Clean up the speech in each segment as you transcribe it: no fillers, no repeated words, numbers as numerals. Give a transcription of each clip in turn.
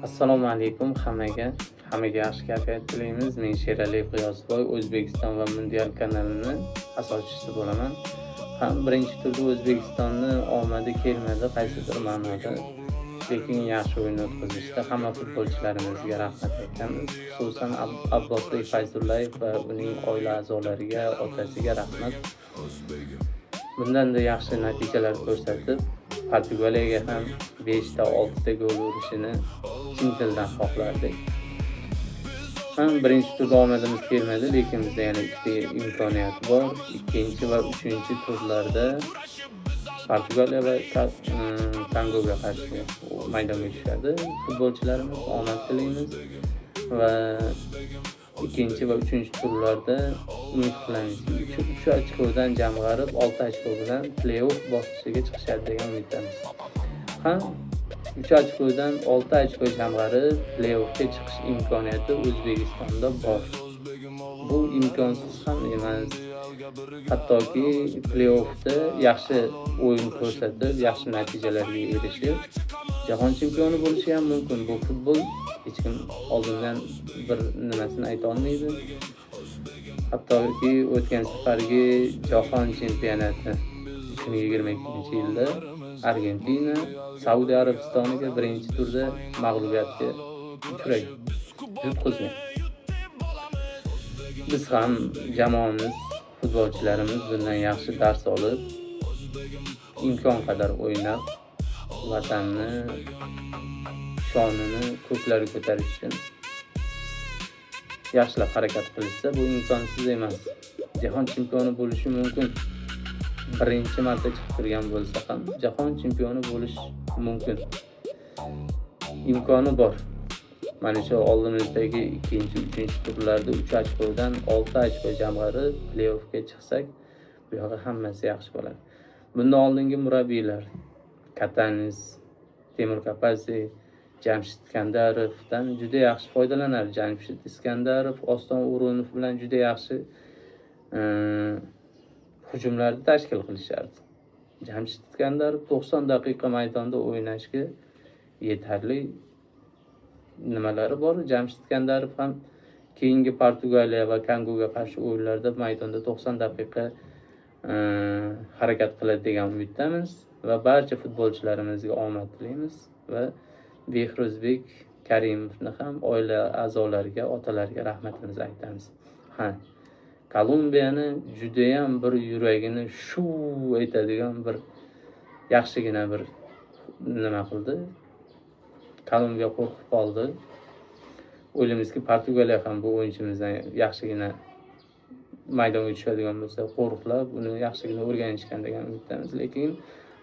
Assalomu alaykum hammaga yaxshi kayfiyat tilaymiz. Men Sherali G'iyosboy, O'zbekiston va Mundial kanalini asoschisi bo'laman. Birinchi turda O'zbekistonni omadi kelmadi qaysidir ma'noda, lekin yaxshi o'yin o'tkazishdi. Hamma futbolchilarimizga rahmat aytamiz. Xususan Abbosbek Fayzullayev va uning oila a'zolariga, otasiga rahmat. Bundan-da yaxshi natijalar ko'rsatib, Portugaliyaga ham 5 ta 6 ta gol urishini chin dildan xohlardik. Birinchi turda omadimiz kelmadi, lekin bizda yana ikkita imkoniyat bor. Ikkinchi va uchinchi turlarda Portugaliya va Kongoga qarshi maydonga tushadi. Futbolchilarimiz omad tilaymiz va ikkinchi va uchinchi turlarda umid qilamiz. 3 ochkodan jamg'arib 6 ochko bilan play-off bosqichiga chiqishadi degan umiddamiz. 3 ochkodan 6 ochko jamg'arib play-offga chiqish imkoniyati O'zbekistonda bor. Bu imkonsiz ham emas. Hattoki play-offda yaxshi o'yin ko'rsatib, yaxshi natijalarga erishib, jahon chempioni bo'lishi ham mumkin. Bu futbol, hech kim oldindan bir nimasini ayta olmaydi. Hattoki o'tgan safargi jahon chempionati 2022-yilda Argentina Saudiya Arabistoniga birinchi turda mag'lubiyatga uchragan. Yutqazgan. Biz ham jamoamiz, futbolchilarimiz bundan yaxshi dars olib, imkon qadar o'ynab, vatanni shonini ko'klarga ko'tarish uchun yaxshilab harakat qilishsa, bu imkonsiz emas. Jahon chempioni bo'lishi mumkin. Birinchi marta chiqib turgan bo'lsa ham jahon chempioni bo'lish mumkin. Imkoni bor. Mana shu oldimizdagi ikkinchi, uchinchi turlarda 3 ochkodan 6 ochko jamg'arib play-offga chiqsak, bu yoqda hammasi yaxshi bo'ladi. Bundan oldingi murabbiylar Katanis, Temur Kapadze, Jamshid Iskandarovdan juda yaxshi foydalanardi. Jamshid Iskandarov, Oston O'runov bilan juda yaxshi hujumlarni tashkil qilishardi. Jamshid Iskandarov 90 daqiqa maydonda o'ynashga yetarli nimalari bor. Jamshid Iskandarov ham keyingi Portugaliya va Kongoga qarshi o'yinlarda maydonda 90 daqiqa harakat qiladi degan umiddamiz va barcha futbolchilarimizga omad tilaymiz va Behruzbek Karimovni ham oila a'zolariga, otalariga rahmatimizni aytamiz. Kolumbiyani juda ham bir yuragini shuv aytadigan bir yaxshigina bir nima qildi. Kolumbiya qo'rqib qoldi. O'ylaymizki, Portugaliya ham bu o'yinchimizdan yaxshigina maydonga tushadigan bo'lsa, qo'riqlab, uni yaxshigina o'rganishgan degan umiddamiz. Lekin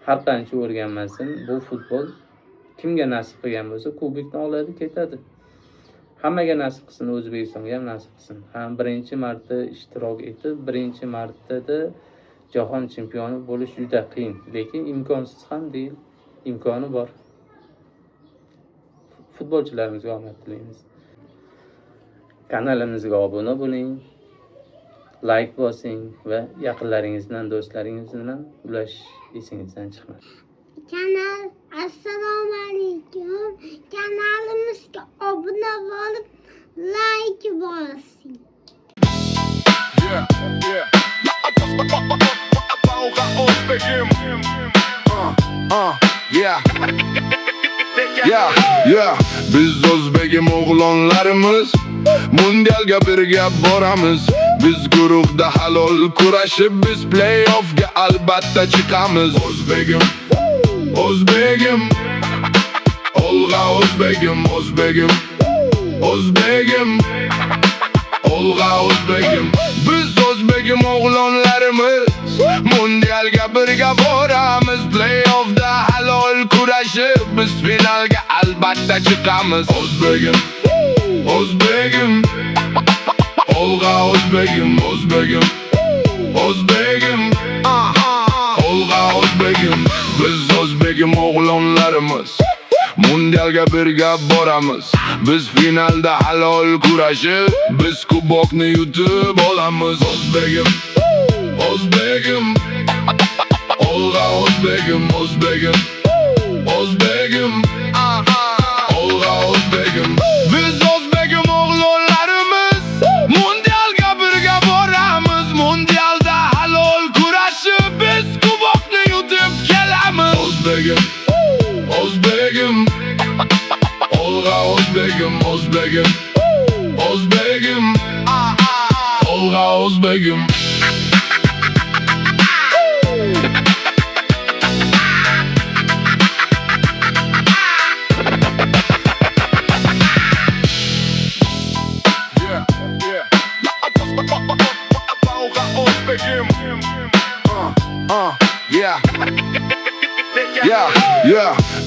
har qancha o'rganmasin, bu futbol kimga nasib qilgan bo'lsa, kubokni oladi, ketadi. Hammaga nasib qilsin, O'zbekistonga ham nasib qilsin. Birinchi marta ishtirok etib, birinchi martada jahon chempioni bo'lish juda qiyin, lekin imkonsiz ham deyil, imkoni bor. Futbolchilarimizga omad tilaymiz. Kanalimizga obuna bo'ling, like bosing va yaqinlaringiz bilan, do'stlaringiz bilan ulashish esingizdan chiqmasin. Assalomu alaykum. Kanalimizga obuna bo'lib, like bosing. Biz o'zbegim o'g'lonlarimiz Mundialga birga boramiz. Biz guruhda halol kurashib, biz play-offga albatta chiqamiz. O'zbegim Olg'a O'zbegim Olg'a O'zbegim. Biz o'zbegim o'g'lonlarimiz Mundialga birga boramiz. Play-offda halol kurashib, biz finalga albatta chiqamiz. O'zbegim Olg'a O'zbegim Olg'a O'zbegim. Biz o'zbegim o'g'lonlarimiz Mundialga birga boramiz. Biz finalda halol kurashib, biz kubokni yutib olamiz. O'zbegim Olg'a O'zbegim Olg'a O'zbegim o'zbegim Olga o'zbegim o'zbegim o'zbegim Olga o'zbegim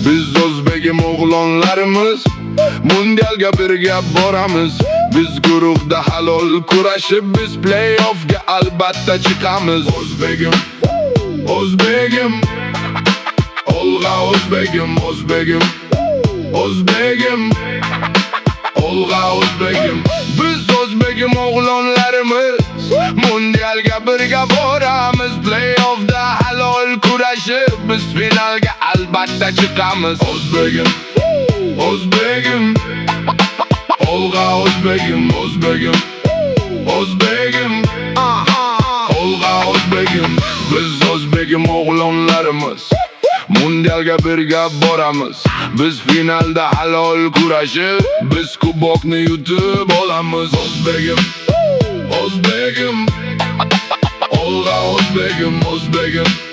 Biz o'zbegim o'g'lonlarimiz Mundialga birga boramiz. Biz guruhda halol kurashib, biz playoffga albatta chiqamiz. O'zbegim o'zbegim Olga o'zbegim o'zbegim o'zbegim Olga o'zbegim Biz o'zbegim o'g'lonlarimiz Mundialga birga boramiz. Playoffda halol kurashib, biz finalga albatta chiqamiz. O'zbegim o'zbegim Olga o'zbegim o'zbegim o'zbegim Olga o'zbegim Biz o'zbegim o'g'lonlarimiz Mundialga birga boramiz. Biz finalda halol kurashib, biz kubokni yutib olamiz. O'zbegim o'zbegim Olga o'zbegim o'zbegim